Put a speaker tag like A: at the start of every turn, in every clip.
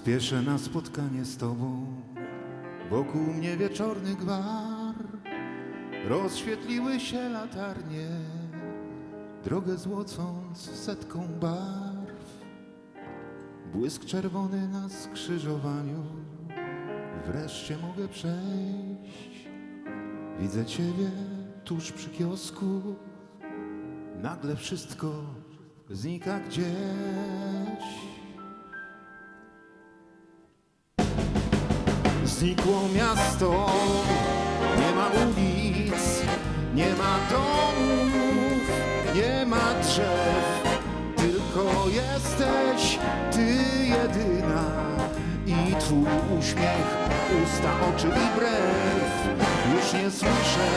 A: Spieszę na spotkanie z Tobą, wokół mnie wieczorny gwar. Rozświetliły się latarnie, drogę złocąc setką barw. Błysk czerwony na skrzyżowaniu, wreszcie mogę przejść. Widzę Ciebie tuż przy kiosku, nagle wszystko znika gdzieś. Znikło miasto, nie ma ulic, nie ma domów, nie ma drzew, tylko jesteś Ty jedyna i Twój uśmiech, usta, oczy i brew. Już nie słyszę,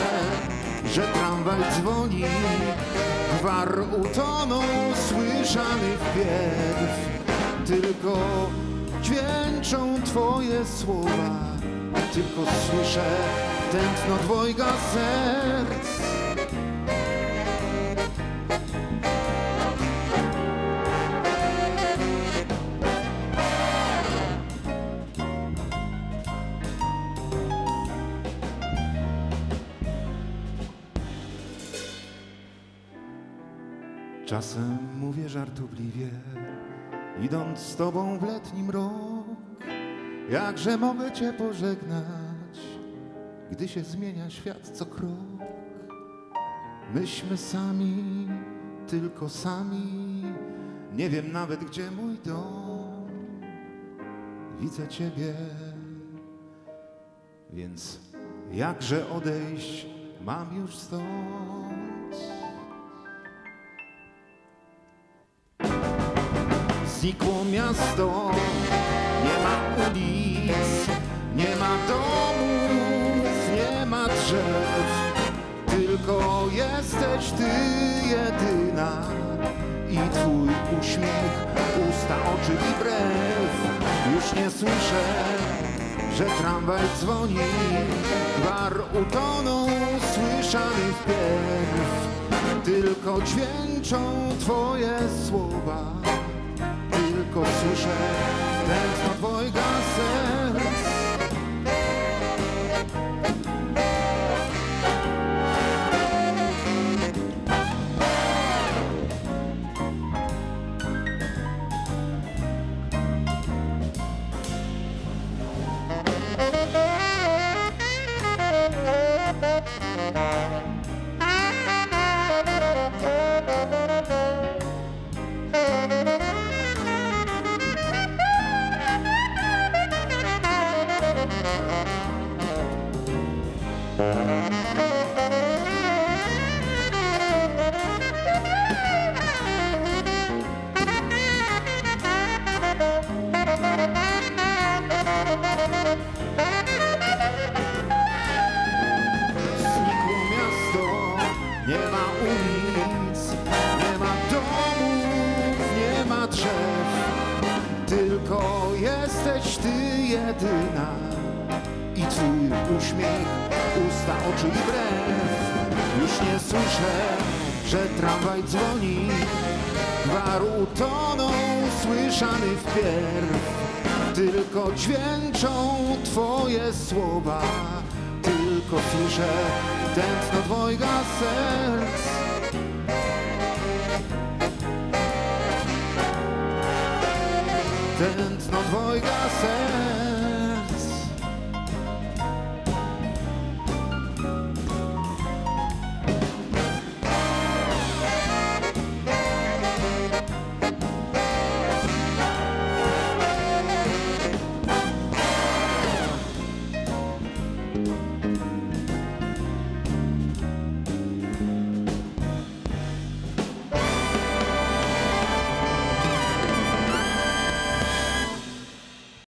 A: że tramwaj dzwoni, gwar utonął słyszany wpierw, tylko dźwięczą Twoje słowa, tylko słyszę tętno dwojga serc. Czasem mówię żartobliwie, idąc z Tobą w letni mrok, jakże mogę Cię pożegnać, gdy się zmienia świat co krok. Myśmy sami, tylko sami, nie wiem nawet gdzie mój dom. Widzę Ciebie, więc jakże odejść mam już stąd. Znikło miasto, nie ma ulic, nie ma domów, nie ma drzew, tylko jesteś Ty jedyna i Twój uśmiech, usta, oczy i brew. Już nie słyszę, że tramwaj dzwoni, gwar utonął słyszany wpierw, tylko dźwięczą Twoje słowa, tylko słyszę tętno dwojga serc. Znikło miasto, nie ma ulic, nie ma domów, nie ma drzew, tylko jesteś Ty jedyna i Twój uśmiech, usta, oczy i brew. Już nie słyszę, że tramwaj dzwoni, gwar utonął słyszany wpierw, tylko dźwięczą Twoje słowa, tylko słyszę tętno dwojga serc. Tętno dwojga serc.